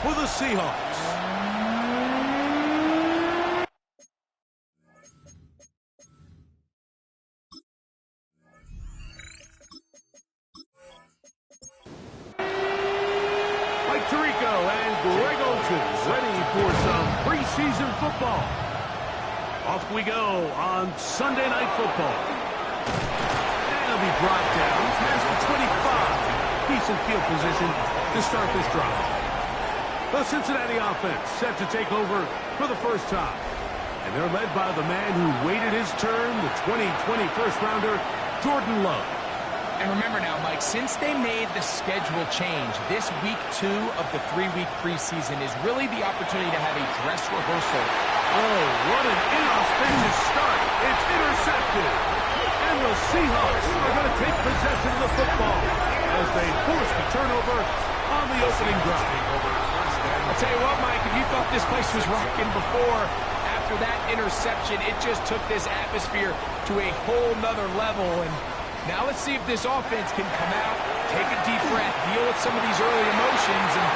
for the Seahawks. Mike Tirico and Greg Olsen ready for some preseason football. Off we go on Sunday Night Football. And it'll be brought down past the 25. Decent field position to start this drive. The Cincinnati offense set to take over for the first time. And they're led by the man who waited his turn, the 2020 first-rounder, Jordan Love. And remember now, Mike, since they made the schedule change, this week 2 of the 3-week preseason is really the opportunity to have a dress rehearsal. Oh, what an inauspicious start. It's intercepted. And the Seahawks are going to take possession of the football as they force the turnover on the opening drive. I'll tell you what, Mike, if you thought this place was rocking before, after that interception, it just took this atmosphere to a whole nother level. And now let's see if this offense can come out, take a deep breath, deal with some of these early emotions, and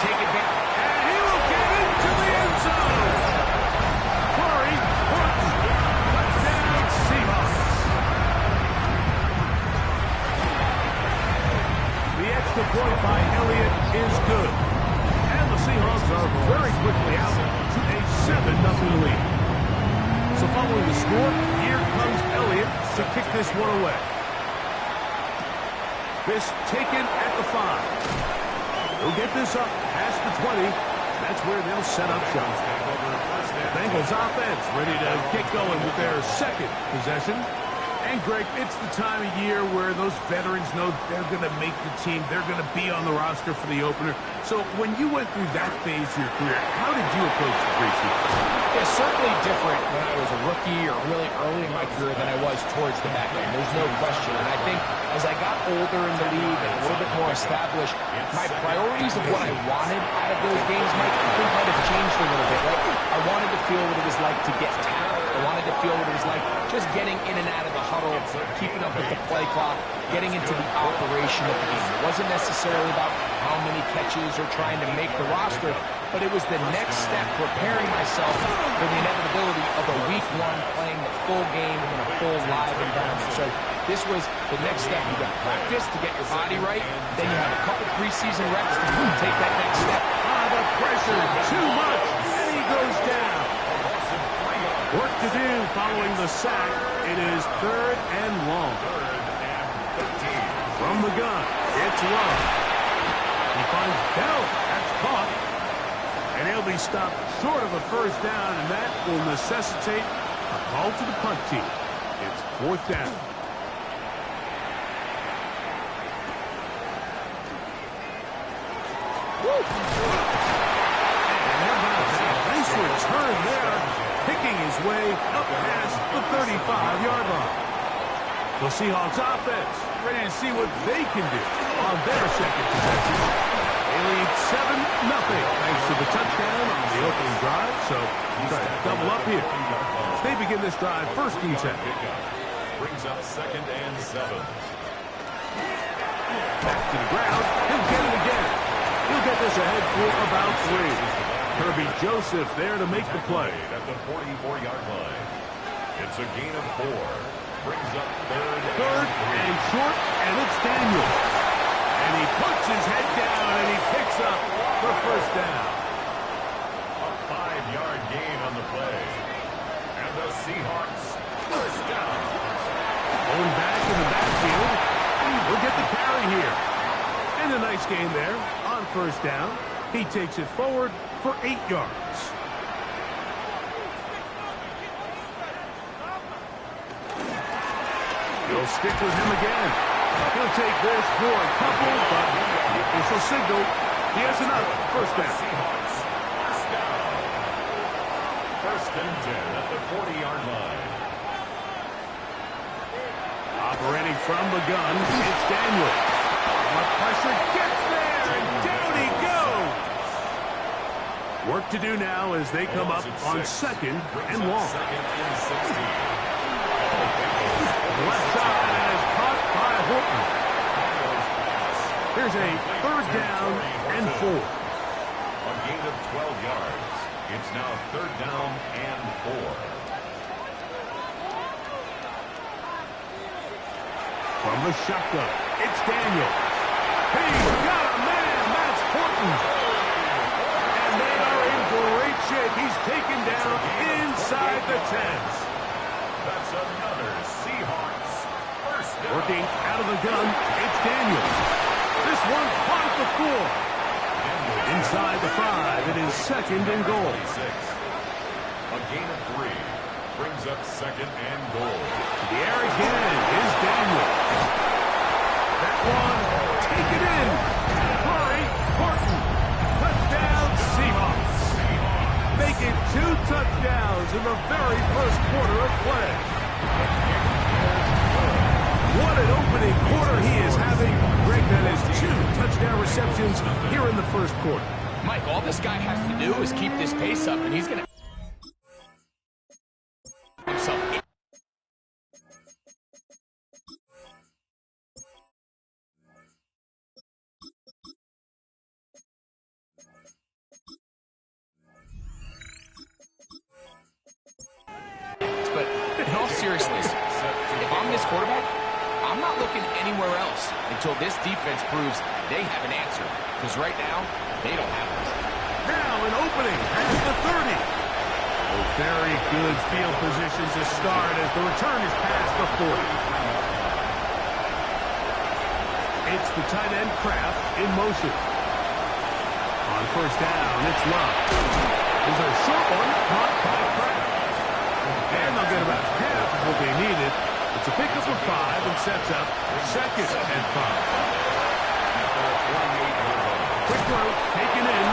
take it back. And he will get into the end zone. Corey Brooks, touchdown Seahawks. The extra point by Elliott is good. And the Seahawks are very quickly out to a 7-0 lead. So following the score, here comes Elliott to kick this one away. This taken at the 5. They'll get this up past the 20. That's where they'll set up shop. Bengals offense ready to get going with their second possession. And, Greg, it's the time of year where those veterans know they're going to make the team. They're going to be on the roster for the opener. So when you went through that phase of your career, how did you approach the preseason? It's certainly different when I was a rookie or really early in my career than I was towards the back end. There's no question. And I think as I got older in the league and a little bit more established, my priorities of what I wanted out of those games, Mike, I think might have changed a little bit, right? I wanted to feel what it was like to get tackled. I wanted to feel what it was like just getting in and out of the huddle, keeping up with the play clock, getting into the operation of the game. It wasn't necessarily about how many catches or trying to make the roster, but it was the next step, preparing myself for the inevitability of a week 1 playing the full game in a full live environment. So this was the next step. You got practice to get your body right, then you have a couple preseason reps to take that next step. The pressure, too much, and he goes down. Work to do following the sack. It is 3rd and long. From the gun, it's Love. He finds Bell. That's caught. And he'll be stopped short of a first down, and that will necessitate a call to the punt team. It's 4th down. Nice return there, picking his way up past the 35-yard line. The Seahawks offense ready to see what they can do on their second possession. They lead 7-0 thanks to the touchdown on the opening drive, so try to double up here. As they begin this drive, 1st and 10. Brings up 2nd and 7. Back to the ground, he'll get it again. He'll get this ahead for about 3. Kirby Joseph there to make the play. At the 44-yard line. It's a gain of 4. Brings up 3rd and short, and it's Daniel. And he puts his head down, and he picks up the first down. A 5-yard gain on the play. And the Seahawks first down. Going back in the backfield. We'll get the carry here. And a nice gain there on first down. He takes it forward for 8 yards. He'll stick with him again. He'll take this for a couple, but the official signal, he has enough. First down. First and 10 at the 40-yard line. Operating from the gun, it's Daniel. The pressure gets there, and down he goes. Work to do now as they come up on 2nd and long. Left side is caught by Horton. Here's a 3rd down and 4. 12 yards. It's now 3rd down and 4. From the shotgun, it's Daniel. He's got a man. That's Horton. And they are in great shape. He's taken down inside the 10s. That's another Seahawks first down. Working out of the gun, it's Daniel. This one caught at the 4. Inside the 5, it is 2nd and goal. A gain of 3 brings up 2nd and goal. To the air again is Daniel. That one, take it in. Hurry, Horton. Touchdown, Seahawks. Make it 2 touchdowns in the very first quarter of play. What an opening quarter he is having. Greg, that is 2 touchdown receptions here in the first quarter. Mike, all this guy has to do is keep this pace up, and he's going to himself. But in all seriousness, if I'm this quarterback, I'm not looking anywhere else until this defense proves they have an answer. Because right now, they don't have one. Now an opening at the 30. Oh, very good field position to start as the return is past the 40. It's the tight end Kraft in motion. On first down, it's Love. There's a short one caught by Kraft. And they'll get about half of what they needed. It's a pickup of 5 and sets up 2nd and 5. Quick throw, taken in.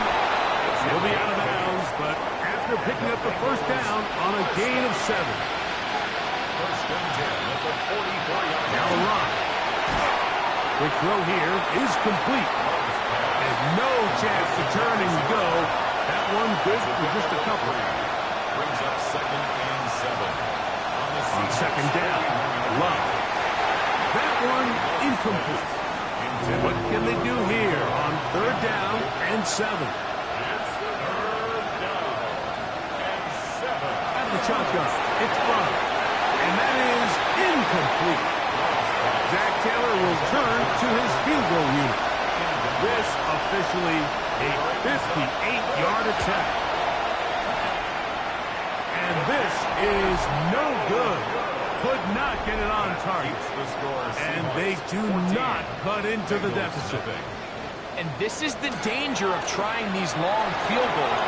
He'll be out of bounds, but after picking up the first down on a gain of 7. First and 10 at the 44-yard line. Now a run. Quick throw here is complete. And no chance to turn and go. That one good for just a couple. Brings up 2nd and 7. On second down, Love. That one incomplete. What can they do here on 3rd down and 7? It's 3rd down and 7. Out of the shotgun, it's Love. And that is incomplete. Zach Taylor will turn to his field goal unit. This officially a 58-yard attack. And this is no good. Could not get it on target. And they do not cut into the deficit. And this is the danger of trying these long field goals.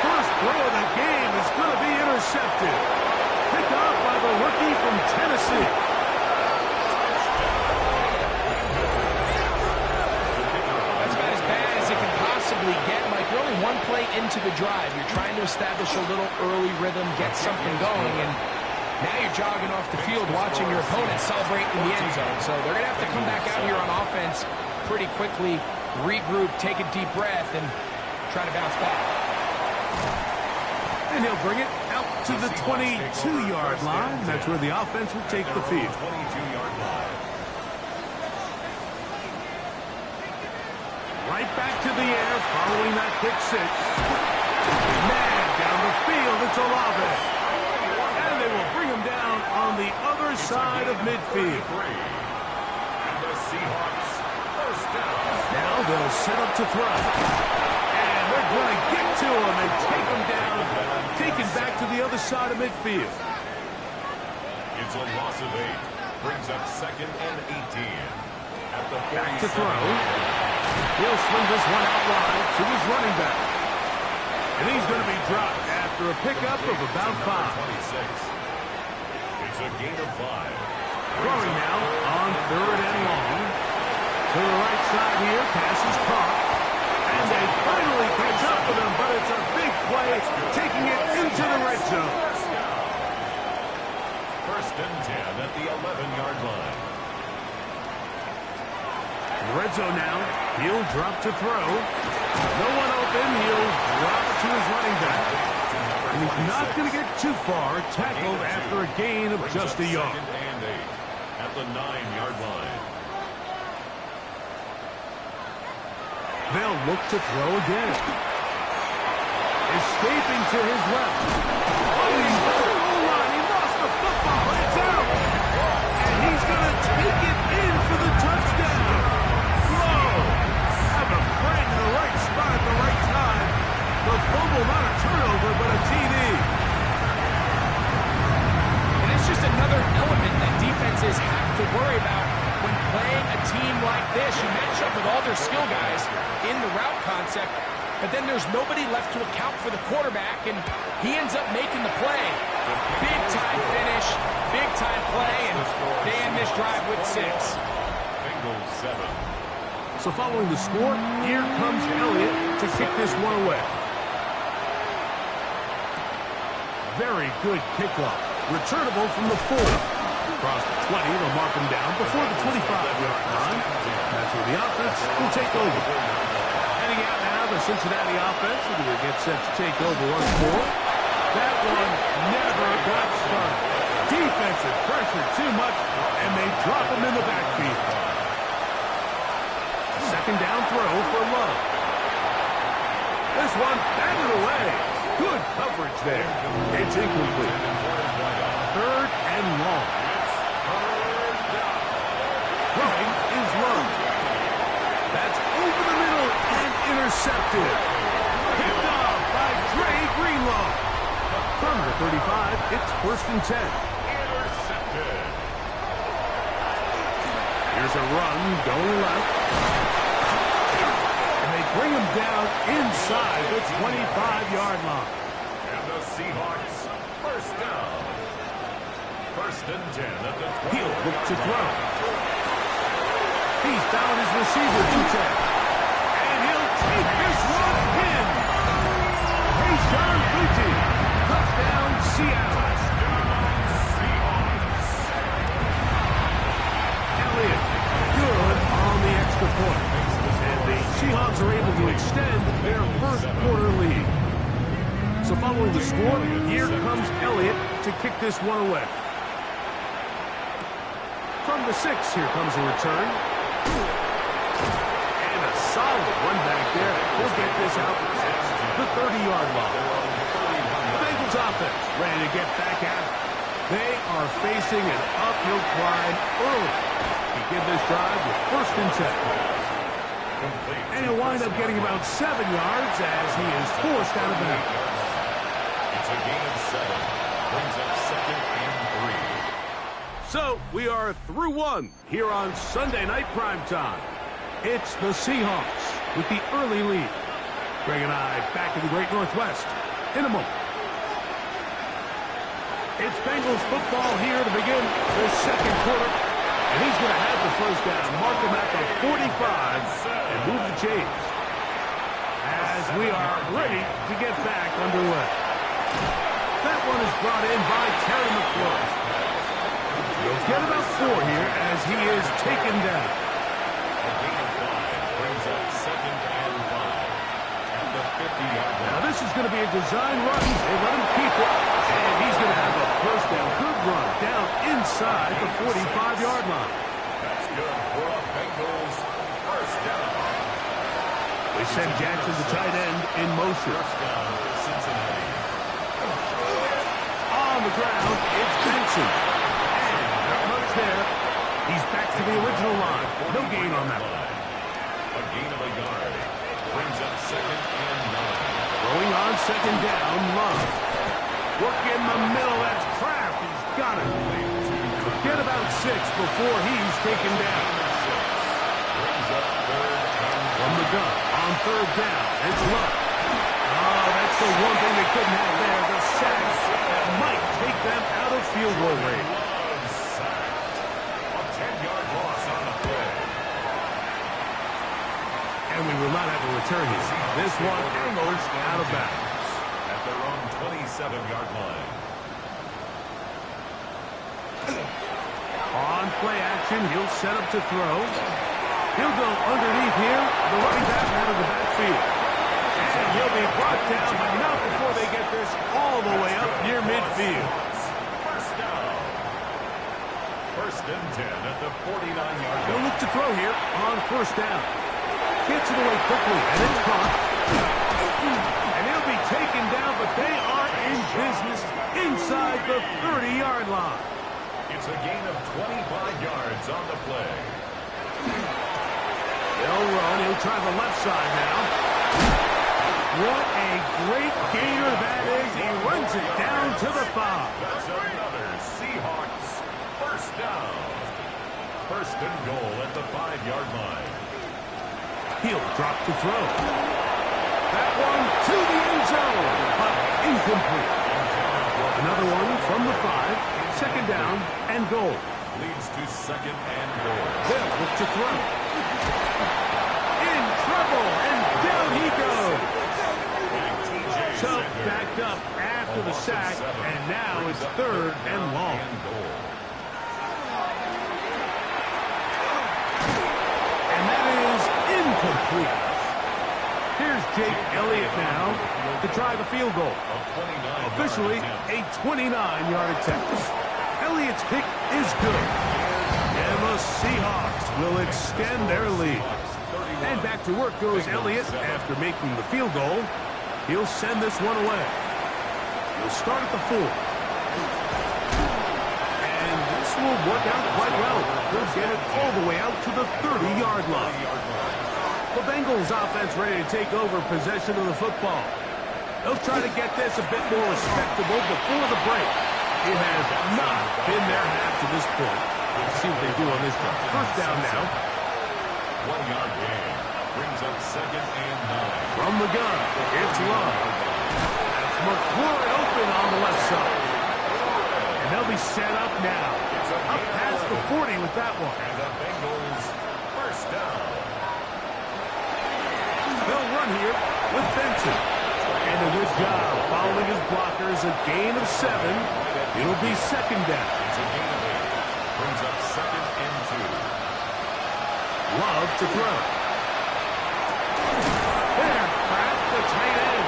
First throw of the game is going to be intercepted. Picked off by the rookie from Tennessee. That's about as bad as it can possibly get. Mike, we're only one play into the drive. You're trying to establish a little early rhythm, get something going, and now you're jogging off the field watching your opponent celebrate in the end zone. So they're going to have to come back out here on offense pretty quickly, regroup, take a deep breath, and try to bounce back. And he'll bring it out to the 22-yard line. That's where the offense will take the field. 22-yard line. Right back to the air following that quick 6. Man, down the field, it's Olave. And they will bring him down on the other side of midfield. And the Seahawks first down. Now they'll set up to throw. And they're going to get to him and take him down, taken back to the other side of midfield. It's a loss of 8. Brings up 2nd and 18. At the Back to 47. throw. He'll swing this one out wide to his running back. And he's going to be dropped after a pickup of about 5. 26. It's a gain of 5. Throwing now on 3rd and long. To the right side here, pass is caught. And they finally catch up with him, but it's a big play, taking it into the red zone. First and 10 at the 11-yard line. Red zone now. He'll drop to throw. No one open. He'll drop to his running back. And he's not going to get too far. Tackled after a gain of just a yard. 2nd and 8 at the 9-yard line. They'll look to throw again. escaping to his left. Fighting for the goal line. He lost the football. It's out. And he's going to take it in for the touchdown. Whoa. Have a friend in the right spot at the right time. The fumble, not a turnover, but a TD. And it's just another element that defenses have to worry about when playing a team like this. You match up with all their skill guys in the route concept, but then there's nobody left to account for the quarterback, and he ends up making the play. Big-time finish, big-time play, and they end this drive with 6. Bengals 7. So following the score, here comes Elliott to kick this one away. Very good kickoff. Returnable from the 4. Across the 20, they'll mark him down before the 25-yard line. That's where the offense will take over. Heading out now, the Cincinnati offense will get set to take over once more. That one never got started. Defensive pressure too much, and they drop him in the backfield. Second down throw for Love. This one batted away. Good coverage there. It's incomplete. Third and long. Throwing is Love. That's over the middle and intercepted. Picked off by Dre Greenlaw. From the 35, it's 1st and 10. Intercepted. Here's a run going left. And they bring him down inside the 25-yard line. And the Seahawks, first down. 1st and 10 at the 20. He'll look to throw. He's found his receiver, Dute. And he'll take this one in. Hayshawn Boutte. Touchdown, Seattle. Elliott, good on the extra point. And the Seahawks are able to extend their first quarter lead. So following the score, here comes Elliott to kick this one away. From the 6, here comes a return. And a solid run back there. We'll get this out the 30-yard line. The Bengals offense ready to get back at it. They are facing an uphill climb early. Begin this drive with 1st and 10. And he'll wind up getting about 7 yards as he is forced out of bounds. It's a gain of 7. Brings up 2nd and 3. So, we are through one here on Sunday Night Primetime. It's the Seahawks with the early lead. Greg and I back in the Great Northwest in a moment. It's Bengals football here to begin the second quarter. And he's going to have the first down, mark him at the 45, and move the chains. As we are ready to get back underway. That one is brought in by Terry McLaurin. He'll get about 4 here as he is taken down. A gain of 5 brings up 2nd and 5. At the 50-yard line. Now this is going to be a design run. They let him keep it. And he's going to have a first down. Good run down inside the 45-yard line. That's good for a Bengals first down. They send Jackson, the tight end, in motion. First down for Cincinnati. On the ground, it's Benson. There. He's back to the original line. No gain on that one. A gain of a yard. Brings up 2nd and 9. Throwing on 2nd down, Love. Work in the middle, that's Kraft. He's got it. Get about 6 before he's taken down. Brings up 3rd and From the gun, on 3rd down, it's Love. Oh, that's the one thing they couldn't have there, the sack that might take them out of field goal range. And we will not have a return here. This one angles out of bounds. At their own 27-yard line. On play action, he'll set up to throw. He'll go underneath here. The running back out of the backfield. And he'll be brought down, but not before they get this all the way up near midfield. First down. 1st and 10 at the 49-yard line. He'll look to throw here on 1st down. Gets it away quickly, and it's caught. And he'll be taken 6-yard line. It's a gain of 25 yards on the play. They'll run. He'll try the left side now. What a great gainer that is. He runs it down to the 5. That's another Seahawks first down. First and goal at the 5-yard line. He'll drop to throw. That one to the end zone, but incomplete. Another one from the 5. Second down and goal. Leads to second and goal. They'll look to throw. In trouble, and down he goes. Chubb backed up after the sack, and now it's third and long. And that is incomplete. Here's Jake Elliott now to try the field goal. Officially a 29-yard attempt. Elliott's kick is good. And the Seahawks will extend their lead. And back to work goes Elliott after making the field goal. He'll send this one away. He'll start at the 4. And this will work out quite well. He'll get it all the way out to the 30-yard line. The Bengals offense ready to take over possession of the football. They'll try to get this a bit more respectable before the break. It has not been their half to this point. Let's see what they do on this one. First down now. 1-yard gain. Brings up second and 9. From the gun, it's Love. That's McLaurin open on the left side. And they'll be set up now. Up past the 40 with that one. And the Bengals first down. They'll run here with Benson. And a good job following his blockers. A gain of 7. It'll be second down. It's a gain of 8. Brings up second and 2. Love to throw. There, Kraft, the tight end.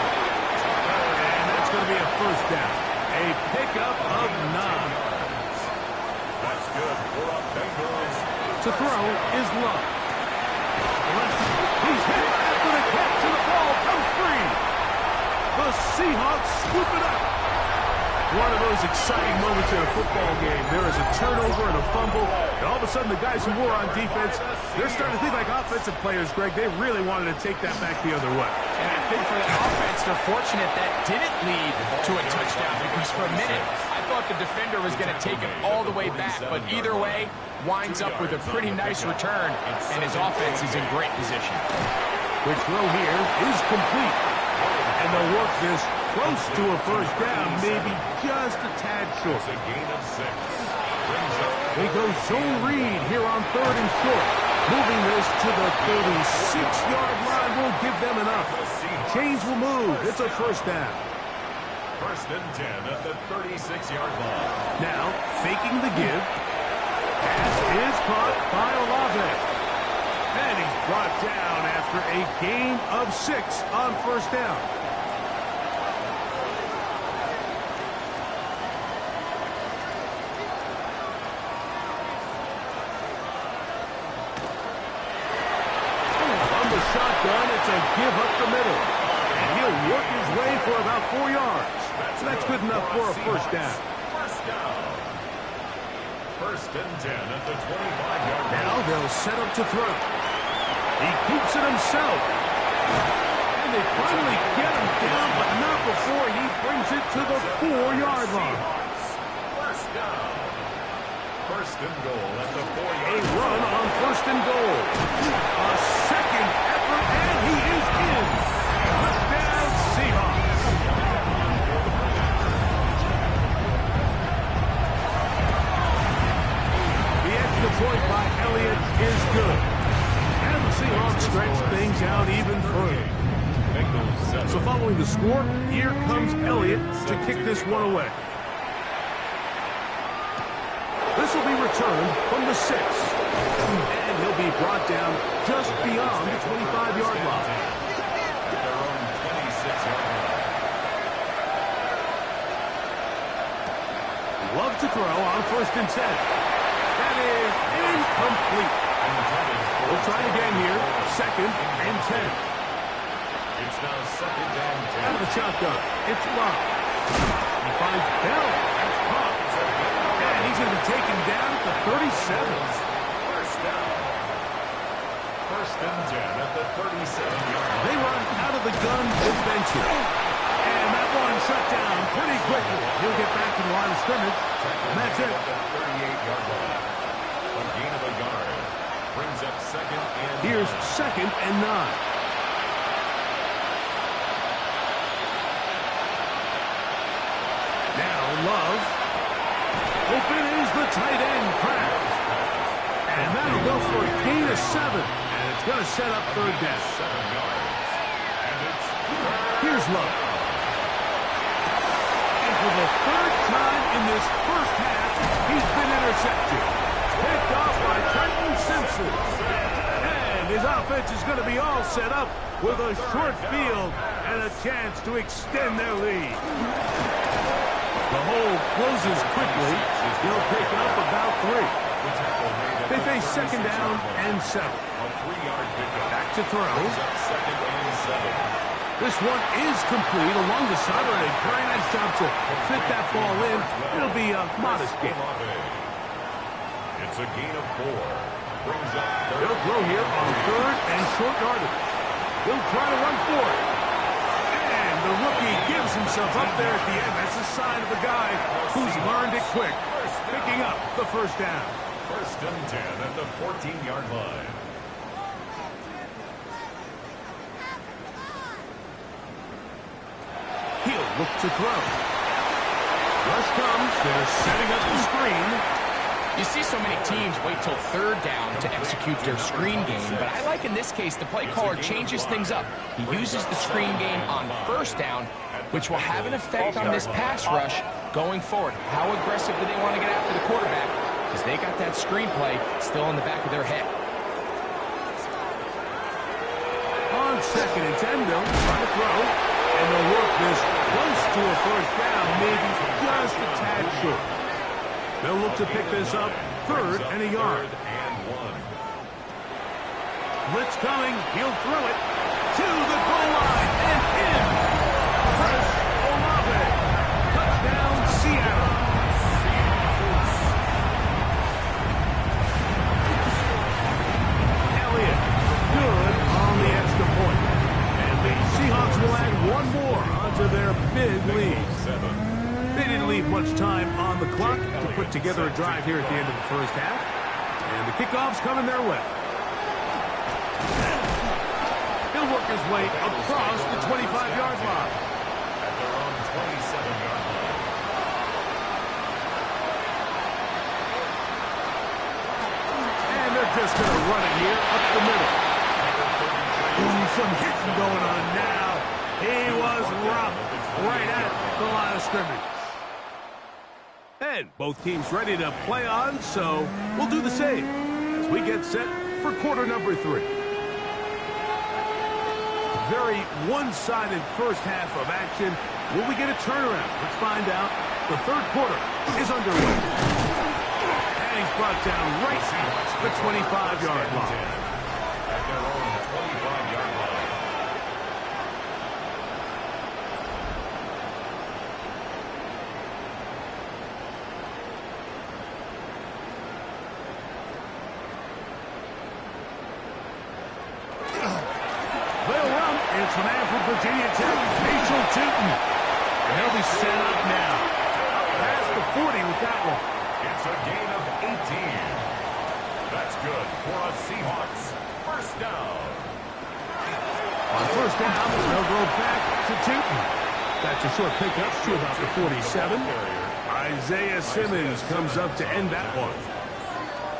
And that's going to be a first down. A pickup of 9. That's good for a Bengals. To throw is Love. He's hit after the catch, and the ball comes free. The Seahawks scoop it up. One of those exciting moments in a football game. There is a turnover and a fumble, and all of a sudden the guys who were on defense, they're starting to think like offensive players, Greg. They really wanted to take that back the other way. And I think for the offense, they're fortunate that didn't lead to a touchdown, because for a minute, I thought the defender was going to take it all the way back. But either way, winds up with a pretty nice return, and his offense is in great position. The throw here is complete. And they'll work this close to a first down, maybe just a tad short. It's a gain of 6. They go zone read here on third and short. Moving this to the 36-yard line will give them enough. Chains will move. It's a first down. First and 10 at the 36-yard line. Now, faking the give. Pass is caught by Olave. And he's brought down after a gain of 6 on first down. Shotgun, it's a give up the middle. And he'll work his way for about 4 yards. So that's good enough for a first down. First down. First and 10 at the 25-yard line. Now they'll set up to throw. He keeps it himself. And they finally get him down, but not before he brings it to the 4-yard line. First down. First and goal at the 4-yard line. A run on first and goal. A second effort, and he is in. Touchdown, Seahawks. The extra point by Elliott is good. And the Seahawks stretch things out even further. So following the score, here comes Elliott to kick this one away. This will be returned from the 6. And he'll be brought down just beyond the 25-yard line. At their own 26-yard line. Love to throw on first and 10. That is incomplete. We'll try again here. Second and 10. It's now second and 10. Out of the shotgun. It's Love. He finds Bell. That's caught. going to be taken down at the 37. First down. First and 10 at the 37-yard line. They run out of the gun adventure. And that one shut down pretty quickly. He'll get back to the line of scrimmage. And that's it. At the 38-yard line. A gain of a yard. Brings up second and 9. Here's second and 9. Love. Open is the tight end, Kraft. And that'll go for a gain of 7. And it's going to set up third down. 7 yards. And it's Here's Love. And for the third time in this first half, he's been intercepted. Picked off by Trenton Simpson. And his offense is going to be all set up with a short field and a chance to extend their lead. The hole closes quickly. He'll pick up about 3. They face second down and 7. Back to throw. This one is complete along the sideline. A very nice job to fit that ball in. It'll be a modest gain. It's a gain of 4. Brings up They'll throw here on third and short yardage. He'll try to run for it. The rookie gives himself up there at the end. That's a sign of a guy who's learned it quick. Picking up the first down. First and 10 at the 14-yard line. He'll look to throw. Rush comes. They're setting up the screen. You see so many teams wait till third down to execute their screen game, but I like in this case the play caller changes things up. He uses the screen game on first down, which will have an effect on this pass rush going forward. How aggressive do they want to get after the quarterback? Because they got that screen play still in the back of their head. On second and 10, they'll try to throw, and they'll work this close to a first down, maybe just a tad short. They'll look to pick this up, third and a yard. Blitz coming. He'll throw it to the goal line and in. Chris Olave. Touchdown, Seattle. Elliott, good on the extra point. And the Seahawks will add one more onto their big lead. They didn't leave much time on the clock to put together a drive here at the end of the first half. And the kickoff's coming their way. He'll work his way across the 25-yard line. At their own 27-yard line. And they're just going to run it here up the middle. Ooh, some hitting going on now. He was robbed right at the line of scrimmage. And both teams ready to play on, so we'll do the same as we get set for quarter number 3. Very one-sided first half of action. Will we get a turnaround? Let's find out. The third quarter is underway. And he's brought down right at the 25-yard line. At their own 25-yard line. It's an man from Virginia Tech, Rachel Tootin. And they'll be set up now. Past the 40 with that one. It's a gain of 18. That's good for a Seahawks. First down. On first down, they'll go back to Tootin. That's a short pickup to about the 47. Isaiah Simmons comes up to end that one.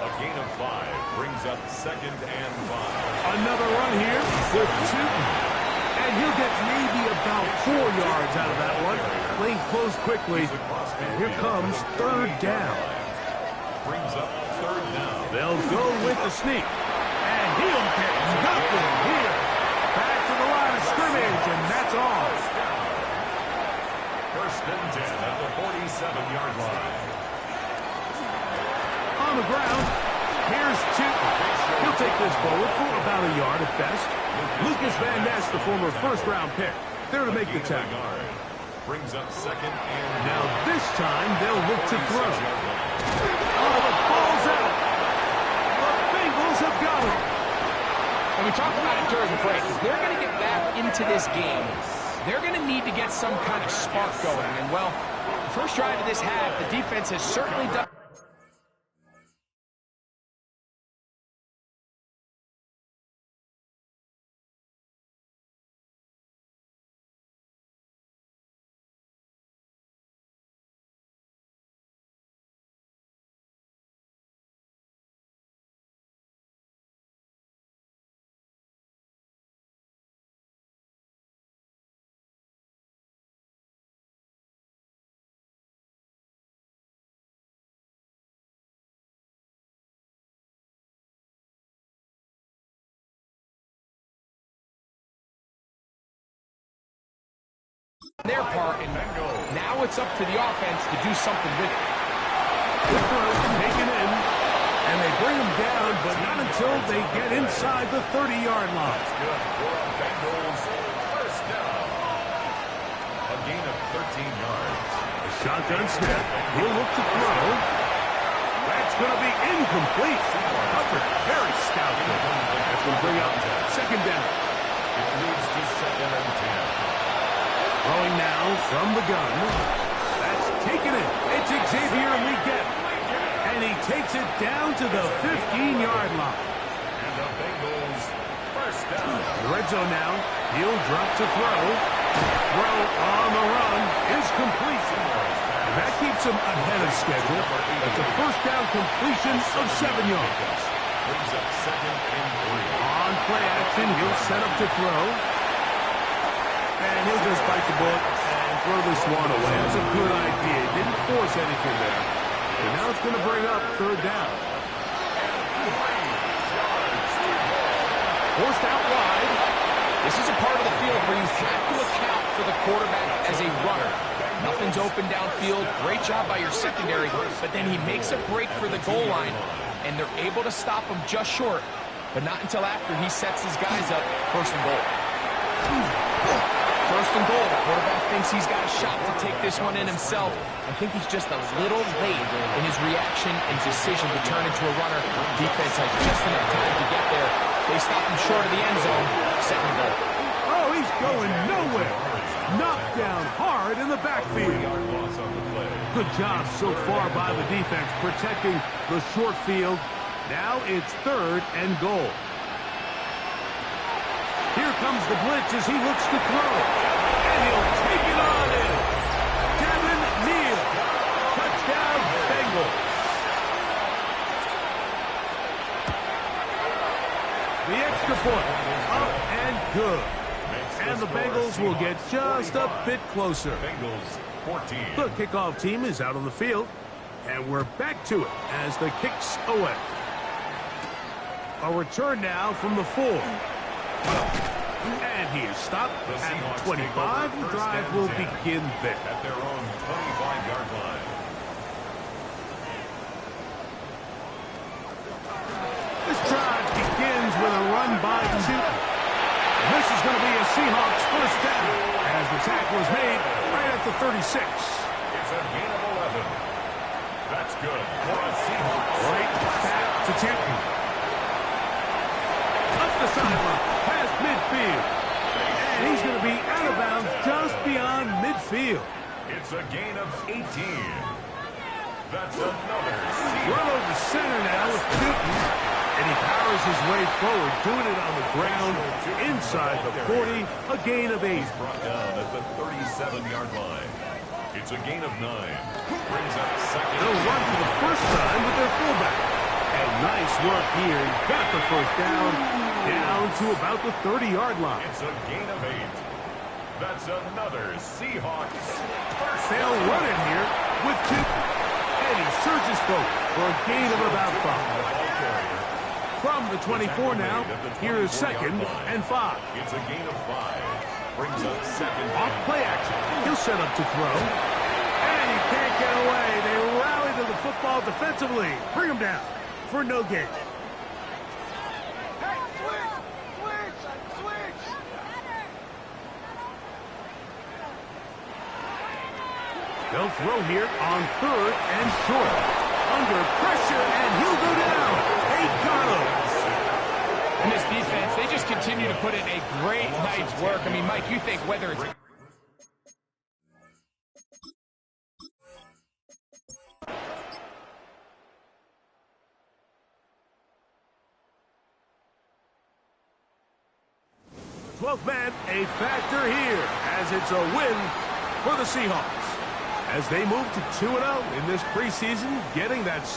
A gain of 5 brings up second and 5. Another run here with Tootin. And he'll get maybe about 4 yards out of that one. Lane closed quickly. And here comes third down. Brings up third down. They'll go with the sneak. And he'll get nothing here. Back to the line of scrimmage, and that's all. First and 10 at the 47-yard line. On the ground, here's Tootin. He'll take this forward for about a yard at best. Lucas Van Ness, the former first-round pick, there to make the tackle. Brings up second and now this time they'll look to throw. Oh, the ball's out. The Bengals have got it. And we talked about it during the break. If they're going to get back into this game, they're going to need to get some kind of spark going. And, well, the first drive of this half, the defense has certainly done their part, and now it's up to the offense to do something with it. The throw taken in, and they bring him down, but not until they get inside the 30-yard line. Good for Bengals. First down. A gain of 13 yards. A shotgun snap. He'll look to throw. That's going to be incomplete. Covered very stoutly. That's going to bring up second down. It leads to 2nd and 10. Throwing now from the gun. That's taken it. It's Xavier Leggett. And he takes it down to the 15-yard line. And the Bengals first down. The red zone now. He'll drop to throw. Throw on the run is complete. And that keeps him ahead of schedule. That's a first down completion of 7 yards. Brings up 2nd and 3. On play action, he'll set up to throw. And he'll just bite the bullet and throw this one away. That's a good idea. Didn't force anything there. And now it's going to bring up third down. Forced out wide. This is a part of the field where you have to account for the quarterback as a runner. Nothing's open downfield. Great job by your secondary, but then he makes a break for the goal line, and they're able to stop him just short, but not until after he sets his guys up first and goal. First and goal. The quarterback thinks he's got a shot to take this one in himself. I think he's just a little late in his reaction and decision to turn into a runner. Defense has just enough time to get there. They stop him short of the end zone. Second and goal. Oh, he's going nowhere. Knocked down hard in the backfield. Good job so far by the defense protecting the short field. Now it's third and goal. Here comes the blitz as he looks to throw. And he'll take it on in. Devin Neal. Touchdown, Bengals. The extra point. Up and good. And the Bengals will get just a bit closer. Bengals 14. The kickoff team is out on the field. And we're back to it as the kicks away. A return now from the 4. And he is stopped at 25. The drive will begin there. At their own 25-yard line. This drive begins with a run by Newton. This is going to be a Seahawks first down as the tackle is made right at the 36. It's a gain of 11. That's good for a Seahawks. Right back to Newton. Up the sideline, past midfield. And he's going to be out of bounds just beyond midfield. It's a gain of 18. That's another Seahawks. Run over center now with Newton. And he powers his way forward, doing it on the ground inside the 40, a gain of 8. Brought down at the 37-yard line. It's a gain of 9. Brings up second. They'll run for the first time with their fullback. And nice work here. Got the first down to about the 30-yard line. It's a gain of 8. That's another Seahawks. They'll run it here with 2. And he surges forward for a gain of about 5. From the 24 now, here is second and 5. It's a gain of 5. Brings up second. Off play action. He'll set up to throw. And he can't get away. They rally to the football defensively. Bring him down for no gain. Hey, switch! They'll throw here on third and short. under pressure, and he'll go down. They got him. And this defense, they just continue to put in a great night's work. I mean, Mike, you think whether it's... Twelfth man, a factor here, as it's a win for the Seahawks. As they move to 2-0 in this preseason, getting that